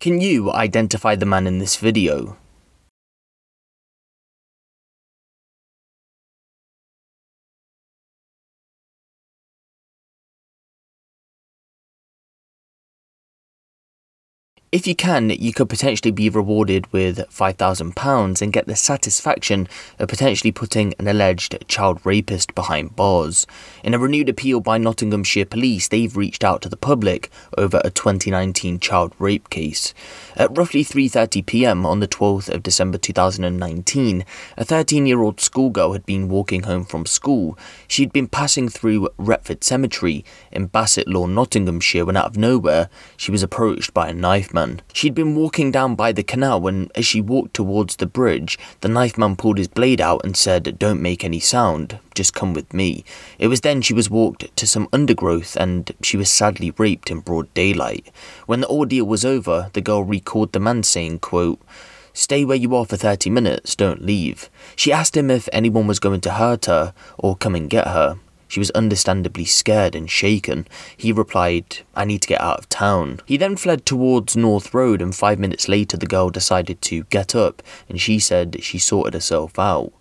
Can you identify the man in this video? If you can, you could potentially be rewarded with £5,000 and get the satisfaction of potentially putting an alleged child rapist behind bars. In a renewed appeal by Nottinghamshire Police, they've reached out to the public over a 2019 child rape case. At roughly 3:30 PM on the 12th of December 2019, a 13-year-old schoolgirl had been walking home from school. She'd been passing through Retford Cemetery in Bassett Law, Nottinghamshire, when out of nowhere, she was approached by a knife man. She'd been walking down by the canal when, as she walked towards the bridge, the knife man pulled his blade out and said, "Don't make any sound, just come with me." It was then she was walked to some undergrowth and she was sadly raped in broad daylight. When the ordeal was over, the girl recalled the man saying, quote, "Stay where you are for 30 minutes, don't leave." She asked him if anyone was going to hurt her or come and get her. She was understandably scared and shaken. He replied, "I need to get out of town." He then fled towards North Road, and 5 minutes later the girl decided to get up and she said she sorted herself out.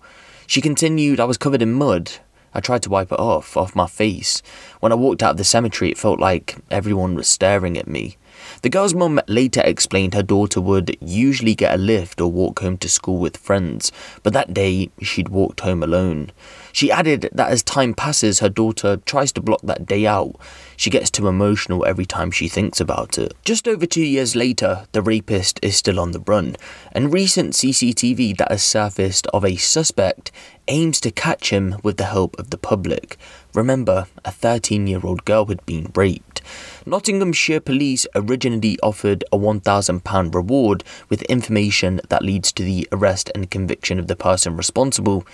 She continued, "I was covered in mud. I tried to wipe it off my face. When I walked out of the cemetery, it felt like everyone was staring at me." The girl's mum later explained her daughter would usually get a lift or walk home to school with friends, but that day she'd walked home alone. She added that as time passes, her daughter tries to block that day out. She gets too emotional every time she thinks about it. Just over 2 years later, the rapist is still on the run, and recent CCTV that has surfaced of a suspect aims to catch him with the help of the public. Remember, a 13-year-old girl had been raped. Nottinghamshire Police originally offered a £1,000 reward with information that leads to the arrest and conviction of the person responsible.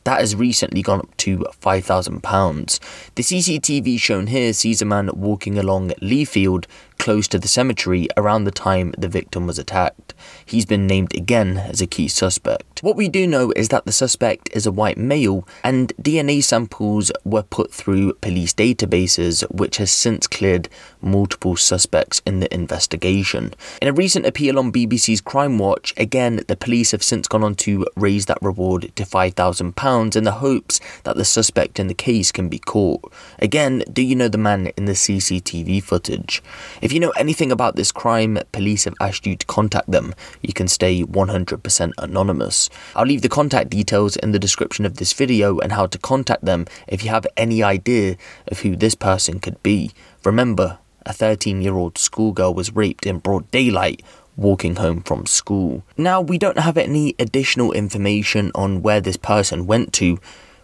That has recently gone up to £5,000. The CCTV shown here sees a man walking along Leafield close to the cemetery around the time the victim was attacked. He's been named again as a key suspect. What we do know is that the suspect is a white male, and DNA samples were put through police databases, which has since cleared multiple suspects in the investigation. In a recent appeal on BBC's Crime Watch, again, the police have since gone on to raise that reward to £5,000 in the hopes that the suspect in the case can be caught. Again, do you know the man in the CCTV footage? If you know anything about this crime, police have asked you to contact them. You can stay 100% anonymous. I'll leave the contact details in the description of this video and how to contact them if you have any idea of who this person could be. Remember, a 13-year-old schoolgirl was raped in broad daylight walking home from school. Now, we don't have any additional information on where this person went to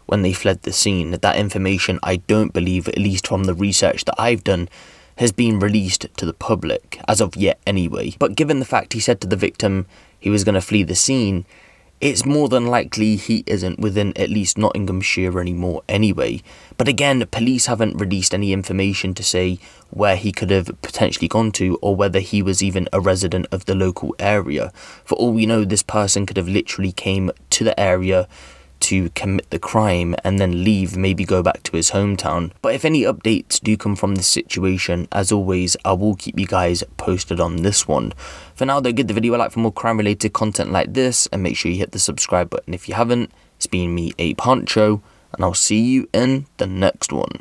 when they fled the scene. That information, I don't believe, at least from the research that I've done, has been released to the public, as of yet anyway. But given the fact he said to the victim he was going to flee the scene, it's more than likely he isn't within at least Nottinghamshire anymore anyway. But again, police haven't released any information to say where he could have potentially gone to or whether he was even a resident of the local area. For all we know, this person could have literally came to the area to commit the crime and then leave, maybe go back to his hometown. But if any updates do come from this situation, as always, I will keep you guys posted on this one. For now though, give the video a like for more crime related content like this, and make sure you hit the subscribe button if you haven't. It's been me, Ape Huncho, and I'll see you in the next one.